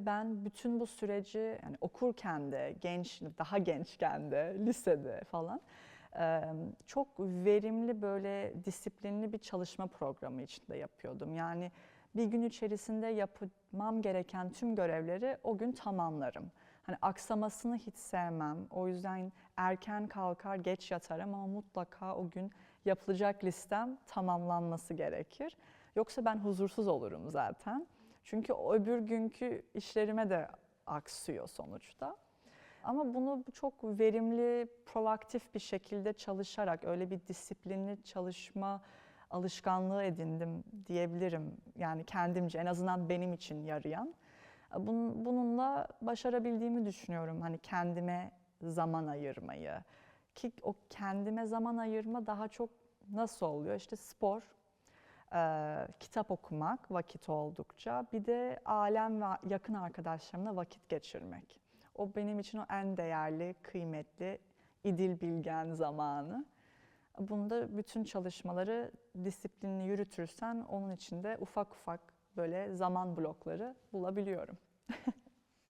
ben bütün bu süreci yani okurken de, daha gençken de, lisede falan çok verimli böyle disiplinli bir çalışma programı içinde yapıyordum. Yani bir gün içerisinde yapmam gereken tüm görevleri o gün tamamlarım. Hani aksamasını hiç sevmem. O yüzden erken kalkar, geç yatarım ama mutlaka o gün yapılacak listem tamamlanması gerekir. Yoksa ben huzursuz olurum zaten. Çünkü o öbür günkü işlerime de aksıyor sonuçta. Ama bunu çok verimli, proaktif bir şekilde çalışarak öyle bir disiplinli çalışma alışkanlığı edindim diyebilirim. Yani kendimce en azından benim için yarayan. Bununla başarabildiğimi düşünüyorum. Hani kendime zaman ayırmayı. Ki o kendime zaman ayırma daha çok nasıl oluyor? İşte spor, kitap okumak vakit oldukça, bir de ailem ve yakın arkadaşlarımla vakit geçirmek. O benim için o en değerli, kıymetli, İdil Bilgen zamanı. Bunda bütün çalışmaları disiplinli yürütürsen onun içinde ufak ufak böyle zaman blokları bulabiliyorum.